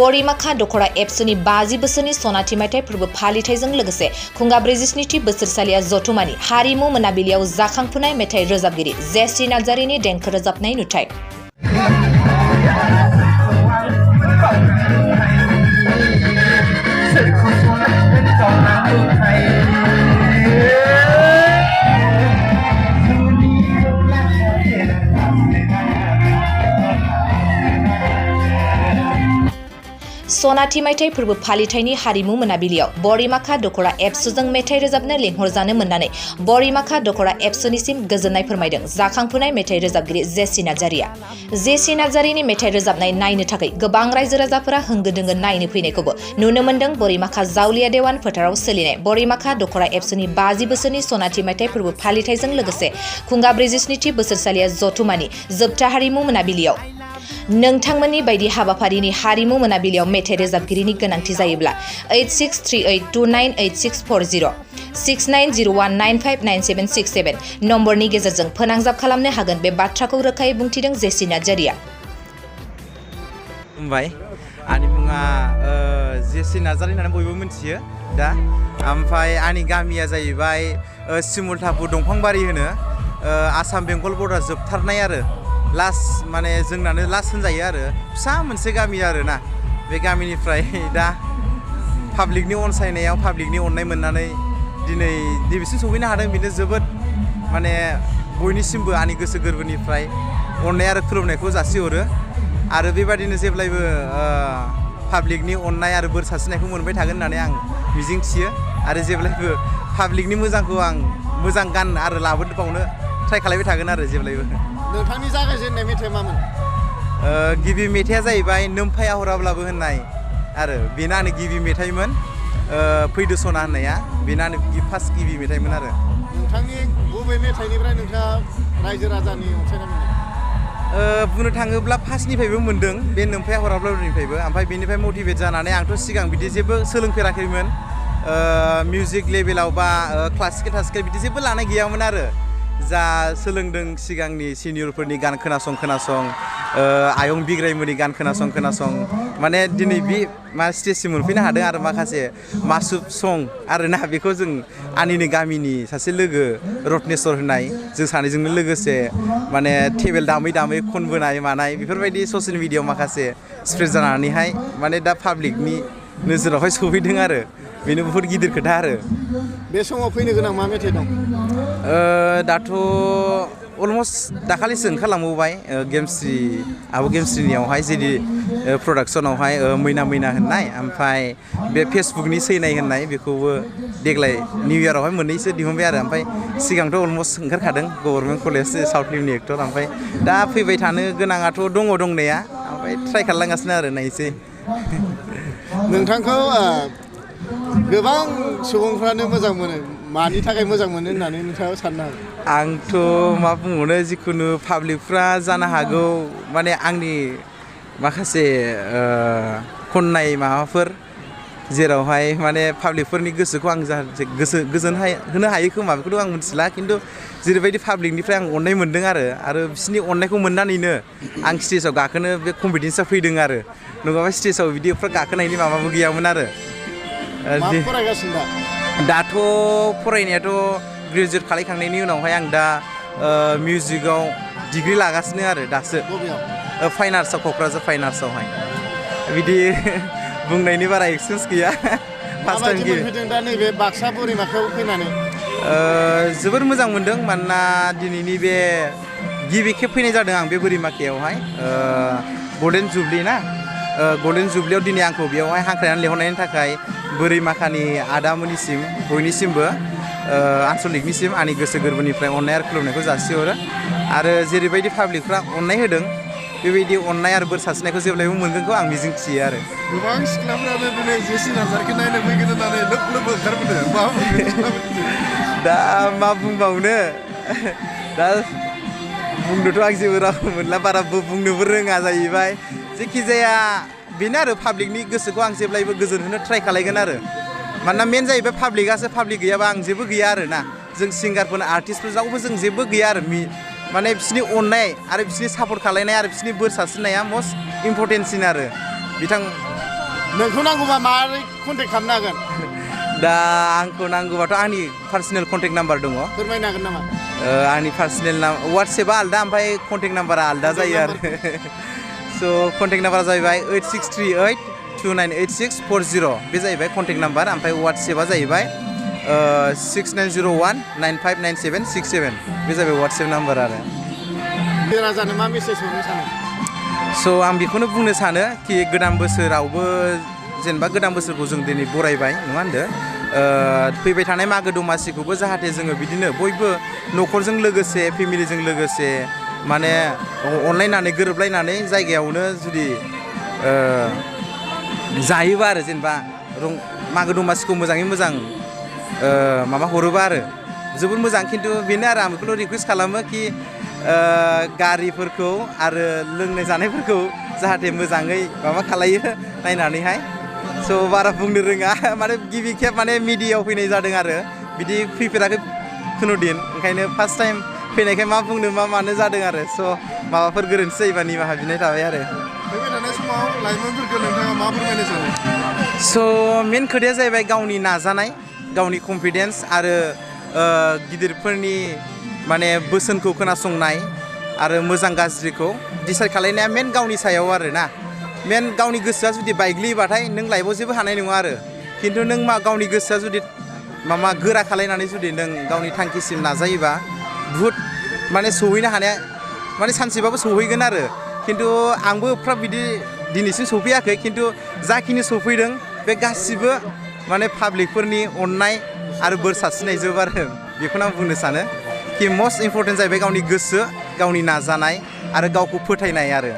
बरिमाखा दखरा एबसुनि 50 बोसोरनि सनाथि मायथाइ फोरबो फालिथायजों लोगोसे खुंगा 43थि बोसोरसालिया जथुमानि हारिमु मोनाबिलियाव जाखांफुनाय मेथाइ रोजाबगिरि जेसि नार्जारिनि देंखो रोजाबनाय नुथाय। सनाथि मायथाइ फोरबो फालिथायनि हारिमु मोनाबिलियाव बरिमाखा दखरा एबसुजों मेथाइ रोजाबनो लेंहरजानो मोननानै बरिमाखा दखरा एबसुनिसिम गोजोननाय फोरमायदों जाखांफुनाय मेथाइ रोजाबगिरि जेसि नार्जारिया। जेसि नार्जारिनि मेथाइ रोजाबनाय नायनो थाखाय गोबां रायजो राजाफोरा होंगो दोंगो नायनो फैनायखौबो नुनो मोन्दों। बरिमाखा जावलिया देवान फोथाराव सोलिनाय बरिमाखा दखरा एबसुनि 50 बोसोरनि सनाथि मायथाइ फोरबो फालिथायजों लोगोसे खुंगा 43थि बोसोरसालिया जथुमानि जोबथा हारिमु मोनाबिलियाव। नोंथांमोननि बायदि हाबाफारिनि हारिमु मोनाबिलियाव मेथाइ रोजाबगिरिनि गोनांथि जायोब्ला 8638298640 6901959767 नम्बरनि गेजेरजों फोनांजाब खालामनो हागोन बे बाथ्राखौ रोखायै बुंथिदों जेसि नार्जारिया। खुलुमबाय, आंनि मुङा जेसि नार्जारि होननानै बयबो मिथियो दा। ओमफ्राय आंनि गामिया जाहैबाय सिमुलटापुर दंफांबारि होनो, आसाम बेंगल बर्डार जोबथारनाय आरो लास्ट, माने जोंनानो लास्ट होनजायो आरो फिसा मोनसे गामि आरोना। बे गामिनिफ्राय दा पाब्लिकनि अनसायनायाव पाब्लिकनि अननाय मोननानै दिनै नैबेसिम सौहैनो हादों। बेनो जोबोद माने बयनिसिमबो आंनि गोसो गोरबोनिफ्राय अननाय आरो खुलुमनायखौ जासिहरो आरो बेबादिनो जेब्लायबो पाब्लिकनि अननाय आरो बोर सारस्रिनायखौ मोनबाय थागोन होननानै आं मिजिंथियो आरो जेब्लायबो पाब्लिकनि मोजांखौ आं मोजां गान आरो लाबोबावनो ट्राइ खालामबाय थागोन आरो जेब्लायबो। नोंथांनि जागायजेननाय मेथाइया मामोन? गिबि मेथाइया जाहैबाय नोमफाया हराब्लाबो होननाय आरो बेनो आंनि गिबि मेथाइमोन। फैदो सना होननाया बेनो आंनि फार्स्ट गिबि मेथाइमोन आरो। नोंथांनि बबे मेथाइनिफ्राय नोंथाङा रायजो राजानि अनसायनाय मोनदों? बुंनो थाङोब्ला फार्स्टनिफ्रायबो मोनदों बे नोमफाया हराब्लाबोनिफ्रायबो। ओमफ्राय बेनिफ्राय मटिभेट जानानै आंथ' सिगां बिदि जेबो सोलोंफेराखैमोन, मिउजिक लेभेलाव बा क्लासिकेल बिदि जेबो लानाय गैयामोन आरो। जा सोलोंदों सिगांनि सिनियरफोरनि गान खोनासं आयं बिग्रायमोननि गान खोनासं माने दिनै बे स्टेजसिम मोनफैनो हादों आरो माखासे मासुब सं आरोना। बेखौ जों आंनिनो गामिनि सासे लोगो रत्नेस्वर होननाय, जों सानैजोंनो लोगोसे माने टेबोल दामै दामै खनबोनाय मानाय बेफोरबायदि ससियेल मिडियायाव माखासे स्प्रेड जानानैहाय माने दा पाब्लिकनि नोजोरावहाय सफैदों आरो बेनो बुहुत गिदिर खोथा आरो। बे समाव फैनो गोनां मा मेथाइ दं? दाथ' अलमस्ट दाखालिसो ओंखारलांबावबाय आब' गेमस्रिनियावहाय जेदि प्रडाक्सनावहाय मैना होननाय, ओमफ्राय बे फेसबुकनि सैनाय होननाय बेखौबो देग्लाय निउ इयारावहाय मोननैसो दिहुनबाय आरो। ओमफ्राय सिगांथ' अलमस्ट ओंखारखादों गभर्नमेन्ट कलेज साउथ फिल्मनि एक्टर। ओमफ्राय दा फैबाय थानो गोनाङाथ' दंनाया, ओमफ्राय ट्राइ खालामगासिनो आरो नायसै। नोंथांखौ गोबां सुबुंफ्रानो मोजां मोनो, मानि थाखाय मोजां मोनो होननानै नोंथाङा साननो हागौ? आंथ' मा बुंबावनो, जिखुनु पाब्लिकफ्रा जानो हागौ माने आंनि माखासे खननाय माबाफोर जेरावहाय माने पाब्लिकफोरनि गोसोखौ आं जाहाथे गोजोन होनो हायो खोमा, बेखौथ' आं मिथिला। खिन्थु जेरैबायदि पाब्लिकनिफ्राय आं अननाय मोनदों आरो बिसोरनि अननायखौ मोननानैनो आं स्टेजाव गाखोनो बे कनफिडेन्सआ फैदों आरो। नङाबा स्टेजाव बिदिफ्रा गाखोनायनि माबाबो गैयामोन आरो। मा फरायगासिनो दा? दाथ' फरायनायाथ' ग्रेजुवेट खालामखांनायनि उनावहाय आं दा मिउजिकआव डिग्रि लागासिनो आरो दासो। फाइन आर्ट्सआव, क'क्राझार फाइन आर्ट्सआवहाय। बिदि बुंनायनि बारा एक्सपिरियेन्स गैया। माबायदि मोनफैदों दा नैबे बाक्सा बरिमाखायाव फैनानै? जोबोर मोजां मोनदों, मानोना दिनैनि बे गिबि खेब फैनाय जादों आं बे बोरिमाखायावहाय। गल्डेन जुबलि ना, गल्डेन जुबलियाव दिनै आंखौ बेयावहाय हांख्रायनानै लिंहरनायनि थाखाय बोरिमाखानि आदामोननिसिम बयनिसिमबो आनसलिकनिसिम आंनि गोसो गोरबोनिफ्राय अननाय आरो खुलुमनायखौ जासिहरो। आरो जेरैबायदि पाब्लिकफ्रा अननाय होदों बेबायदि अननाय आरो बोर सारस्रिनायखौ जेब्लायबो मोनगोनखौ आं मिजिंथियो आरो। गोबां सिख्लाफ्रानो दिनै जेसि नार्जारिखौ नायनो फैगोन होननानै लोब ओंखारबोदों। दा मा बुंबावनो, दा बुंनोथ' आं जेबो राव मोनला, बारा बुंनोबो रोङा जाहैबाय। जेखिजाया बेनो आरो पाब्लिकनि गोसोखौ आं जेब्लायबो गोजोन होनो ट्राइ खालायगोन आरो। मानोना मेन जाहैबाय पाब्लिकआसो, पाब्लिक गैयाबा आं जेबो गैया आरो ना। जों सिंगारफोर आर्टिस्टफोर रावबो जों जेबो गैया आरो। माने बिसोरनि अननाय आरो बिसोरनि सापर्ट खालायनाय आरो बिसोरनि बोर सारस्रिनाया मस्ट इम्परटेन्टसिन आरो। नोंखौ नांगौबा मारै कन्टेक्ट खालामनो हागोन दा आंखौ नांगौबाथ' आंनि पार्सनेल कन्टेक्ट नाम्बार दङ फोरमायनो हागोन नामा आंनि पार्सनेल वाट्सएपआ आलदा ओमफ्राय कन्टेक्ट नाम्बारा आलदा जायो आरो स' कन्टेक्ट नाम्बारा जाहैबाय 8638298640 बे जाहैबाय कन्टेक्ट नाम्बार ओमफ्राय वाट्सएपआ जाहैबाय 6901959767 बे जाहैबाय वाट्सएप नाम्बार आरो राजानो मा मेसेज हरनो सानो स' आं बेखौनो बुंनो सानो कि गोदान बोसोरावबो जेनेबा गोदान बोसोरखौ जों दिनै बरायबाय नङा होनदो फैबाय थानाय मागो दमासिखौबो जाहाथे जोङो बिदिनो बयबो न'खरजों लोगोसे फेमिलिजों लोगोसे माने अनलायनानै गोरोबलायनानै जायगायावनो जुदि जायोबा आरो जेनेबा मागो दमासिखौ मोजाङै मोजां माबा हरोबा आरो जोबोद मोजां खिन्थु बेनो आरो आं बेखौल' रिकुवेस्ट खालामो कि गारिफोरखौ आरो लोंनाय जानायफोरखौ जाहाथे मोजाङै माबा खालायो नायनानैहाय स' बारा बुंनो रोङा माने गिबि खेब माने मिडियायाव फैनाय जादों आरो बिदि फैफेराखै खुनु दिन ओंखायनो फार्स्ट टाइम फैनायखाय मा बुंनो मा मानो जादों आरो स' माबाफोर गोरोन्थि जायोबा निमाहा बिनाय थाबाय आरो फैबाय थानाय समाव लाइमोनफोरखौ नोंथाङा मा फोरमायनो सानो स' मेन खोथाया जाहैबाय गावनि नाजानाय गावनि कनफिडेन्स आरो गिदिरफोरनि माने बोसोनखौ खोनासंनाय आरो मोजां गाज्रिखौ डिसाइड खालायनाया मेन गावनि सायाव आरो ना मेन गावनि गोसोआ जुदि बायग्लियोबाथाय नों लाइफआव जेबो हानाय नङा आरो खिन्थु नों गावनि गोसोआ जुदि माबा गोरा खालायनानै जुदि नों गावनि थांखिसिम नाजायोबा बुहुद माने सौहैनो हानाया माने सानसेबाबो सौहैगोन आरो खिन्थु आंबो एफा बिदि दिनैसिम सौफैयाखै खिन्थु जाखिनि सौफैदों बे गासिबो माने पाब्लिकफोरनि अननाय आरो बोर सारस्रिनाय जोब आरो बेखौनो आं बुंनो सानो कि मस्ट इम्परटेन्ट जाहैबाय गावनि गोसो गावनि नाजानाय आरो गावखौ फोथायनाय आरो